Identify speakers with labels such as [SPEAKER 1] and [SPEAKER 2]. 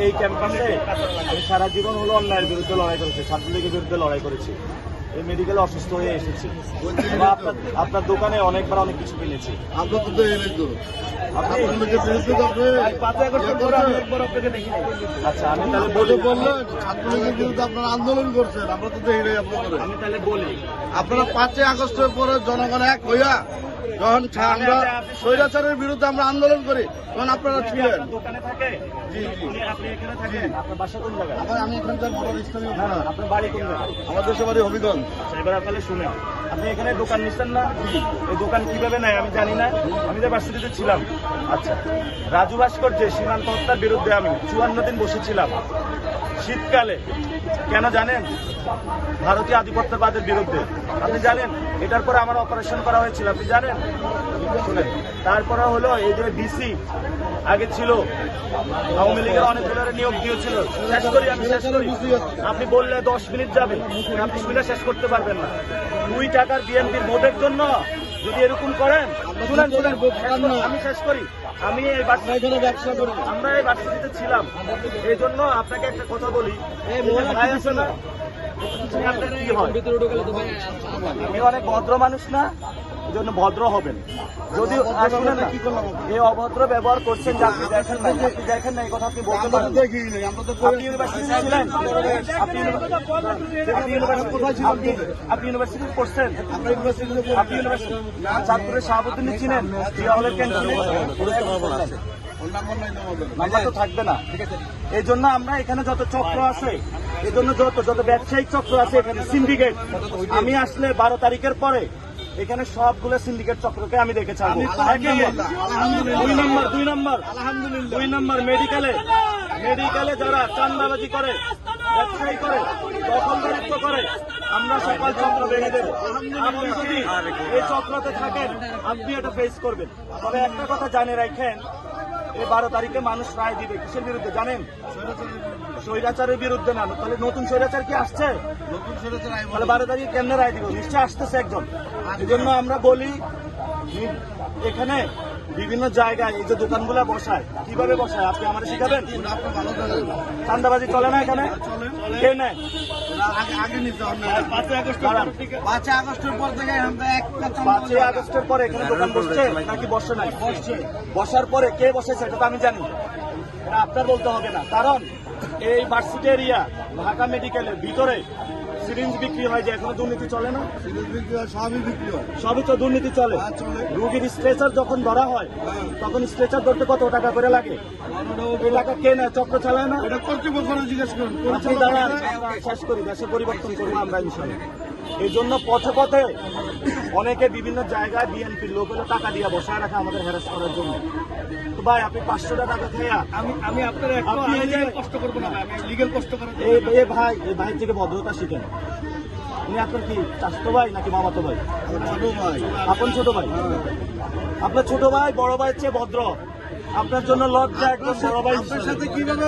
[SPEAKER 1] এই ক্যাম্পাসে আমি সারা জীবন হলো অন্যায়ের বিরুদ্ধে লড়াই করেছি, ছাত্রলীগের বিরুদ্ধে লড়াই করেছি। এই মেডিকেলে অসুস্থ হয়ে এসেছি। আপনার দোকানে অনেকবার অনেক কিছু কিনেছি। আচ্ছা, আমি তাহলে
[SPEAKER 2] ছাত্রলীগের বিরুদ্ধে আপনারা আন্দোলন করছেন, আমরা তো দেখি নাই আপনাদের।
[SPEAKER 1] আমি তাহলে বলি,
[SPEAKER 2] আপনারা 5ই আগস্টের পরে জনগণ এক হইয়া যখন আমরা স্বৈরাচারের বিরুদ্ধে আমরা আন্দোলন করি তখন আপনারা ছিলেন।
[SPEAKER 1] দোকানে থাকে,
[SPEAKER 2] জি জি,
[SPEAKER 1] আপনি এখানে থাকেন, আপনার বাসা কোন জায়গায়?
[SPEAKER 2] আমি এখানকার বড় স্থানীয়।
[SPEAKER 1] আপনার বাড়ি কোন জায়গায়?
[SPEAKER 2] আমার দেশের বাড়ি হবিগঞ্জ।
[SPEAKER 1] এবার আপনারা শুনেন, আপনি এখানে দোকান নিচ্ছেন না? এই দোকান কিভাবে নেয় আমি জানি না, আমি যে ভার্সিটিতে ছিলাম। আচ্ছা, রাজু ভাস্কর্যে সীমান্ত হত্যার বিরুদ্ধে আমি 54 দিন বসেছিলাম শীতকালে। কেন জানেন? ভারতীয় আধিপত্যবাদের বিরুদ্ধে। আপনি জানেন এটার পরে আমার অপারেশন করা হয়েছিল, আপনি জানেন? শুনেন, তারপরে হলো এই যে ডিসি আগে ছিল, আওয়ামী লীগের অনেকগুলো নিয়োগ দিয়েছিল। শেষ করি, আমি শেষ করি। আপনি বললে 10 মিনিট যাবে, আপনি শুনে শেষ করতে পারবেন না। 2 টাকার বিএনপির ভোটের জন্য যদি এরকম করেন, শুনেন শুনেন, আমি শেষ করি। আমি এই ব্যবসা করি, আমরা এই ভার্সিটিতে ছিলাম। এই জন্য আপনাকে একটা কথা বলি, ভাই আছে না, আপনার কি হয়? আমি অনেক ভদ্র মানুষ না, এই জন্য ভদ্র হবেন। যদি আসলে না এই অভদ্র ব্যবহার করছেন, যে আপনি দেখেন না, আপনি দেখেন না, এই কথা আপনি বলতে পারেন। আপনি ইউনিভার্সিটি ছিলেন, আপনি ইউনিভার্সিটি পড়ছেন, আপনি ইউনিভার্সিটি চাঁদপুরের শাহাবুদ্দিন ছিলেন, জিয়াউলের ক্যান্টিনে নাম্বার তো থাকবে না। এই জন্য আমরা এখানে যত চক্র আছে, এই জন্য যত ব্যবসায়িক চক্র আছে এখানে, সিন্ডিকেট, আমি আসলে 12 তারিখের পরে এখানে সবগুলো সিন্ডিকেট চক্রকে আমি দেখে ছাড়বো। 2 নম্বর মেডিকেলে যারা চাঁদাবাজি করে, ব্যবসায়ী করে, দখলদারিত্ব করে, আমরা সকল চক্র ভেঙে দেবো। আপনি যদি এই চক্রতে থাকেন, আপনি এটা ফেস করবেন। তবে একটা কথা জানে রাখেন, এই 12 তারিখে মানুষ রায় দিবে কিসের বিরুদ্ধে জানেন? স্বৈরাচারের বিরুদ্ধে না। তাহলে নতুন স্বৈরাচার কি আসছে? তাহলে 12 তারিখে কেমনে রায় দিব? নিশ্চয় আসতেছে একজন। এই জন্য আমরা বলি, এখানে বিভিন্ন জায়গায় এই যে দোকানগুলো বসায়, কিভাবে বসায় আপনি আমাদের শিখাবেন? চাঁদাবাজি চলে না এখানে? কে নেয়?
[SPEAKER 2] 5ই আগস্টের পর থেকে
[SPEAKER 1] 5ই আগস্টের পরে এখানে দোকান বসছে নাকি বসে নাই? বসার পরে কে বসেছে এটা তো আমি জানি, এটা আপনার বলতে হবে না। কারণ এই ভার্সিটি এরিয়া, ঢাকা মেডিকেলের ভিতরে সিরিঞ্জ বিক্রি হয়, যে এখনো দুর্নীতি চলে না? সবই তো দুর্নীতি চলে। রুগীর স্ট্রেচার যখন ধরা হয়, তখন স্ট্রেচার ধরতে কত টাকা করে লাগে? এই টাকা কে নেয়? চক্র চালায় না?
[SPEAKER 2] এটা কর্তৃপক্ষ জিজ্ঞেস করুন।
[SPEAKER 1] আপনি দাঁড়ান, শেষ করি, দেশের পরিবর্তন করবো আমরা ইনশাল্লাহ। এই জন্য পথে পথে অনেকে বিভিন্ন জায়গায় বিএনপির লোক হলে টাকা দিয়ে বসায় রাখা আমাদের হ্যারাস করার জন্য। তো ভাই, আপনি 500 টাকা খেয়া আমি আপনার কষ্ট করবো না ভাই, আমি লিগেল কষ্ট করার এই ভাই থেকে ভদ্রতা শিখেন। উনি আপনার কি চাচাতো ভাই নাকি মামাতো ভাই? আপন ছোট ভাই। আপনার ছোট ভাই বড় ভাইয়ের চেয়ে ভদ্র। আপনার জন্য লজ্জা একদম বড় ভাই।
[SPEAKER 2] সাথে কিভাবে